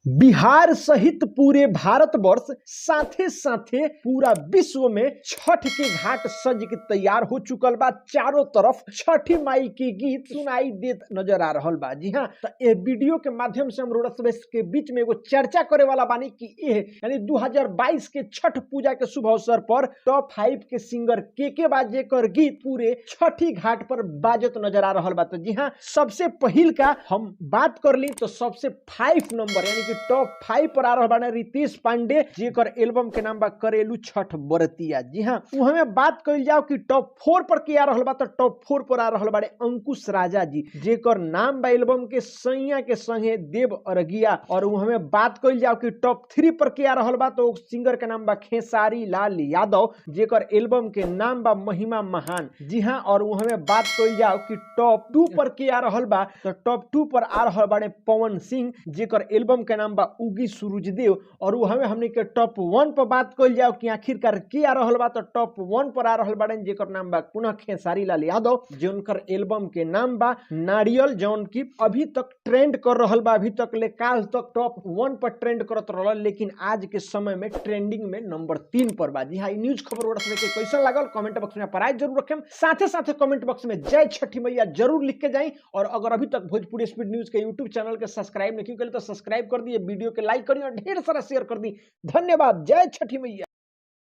बिहार सहित पूरे भारतवर्ष साथे साथे पूरा विश्व में छठ के घाट सज के तैयार हो चुकल बा। चारों तरफ छठी माई के गीत सुनाई देत नजर आ रहल बा। जी हाँ, तो ये वीडियो के माध्यम से हम रोड के बीच में एगो चर्चा करे वाला बानी कि ये यानी 2022 के छठ पूजा के शुभ अवसर पर टॉप 5 के सिंगर के बाजे कर गीत पूरे छठी घाट पर बाजत नजर आ रहल बा। तो जी हाँ, सबसे पहिल का हम बात कर ली तो सबसे 5 नंबर यानी कि टॉप 5 पर आ रहा बाने रितेश पांडे, जेकर एल्बम के नाम बा करेलू छठ बरतिया। जी हाँ, हमें बात कइल जाओ कि टॉप 4 पर के आ रहल बा। तो टॉप 4 पर आ रहल बाड़े अंकुश राजा जी, जेकर नाम बा एल्बम के सैया के संगे देव अरगिया। और हमें बात कइल जाओ कि टॉप 3 पर के आ रहल बा। तो सिंगर के नाम बा खेसारी लाल यादव, जेकर एल्बम के नाम बा महिमा महान। जी हाँ, और हमें बात कइल जाओ कि टॉप 2 पर के आ रहल बा। तो टॉप 2 पर आ रहल बाड़े पवन सिंह, जेकर एल्बम के नाम बा उगी सूरजदेव। और हमें हमने के टॉप 1 पर बात कइल जाओ कि आखिरकार के आ रहल बा। तो टॉप 1 पर आ रहल बाड़े जेकर नाम बा पुनः खेसारी लाल यादव, जिनकर एल्बम के नाम बा नारियल, जौन की अभी तक ट्रेंड कर रहल बा। अभी तक ले काल तक टॉप 1 पर ट्रेंड करत रहल, लेकिन आज के समय में ट्रेंडिंग में नंबर 3 पर बा। जी हाँ, न्यूज खबर रोड के कैसा लागल कमेंट बॉक्स में प्राइस जरूर रखें। साथे साथे कमेंट बॉक्स में जय छठी मैया जरूर लिख के जाएं। और अगर अभी तक भोजपुरी स्पीड न्यूज के यूट्यूब चैनल के सब्सक्राइब नहीं किया तो सब्सक्राइब कर दिए, वीडियो के लाइक करिए और ढेर सारा शेयर कर दी। धन्यवाद। जय छठी मैया।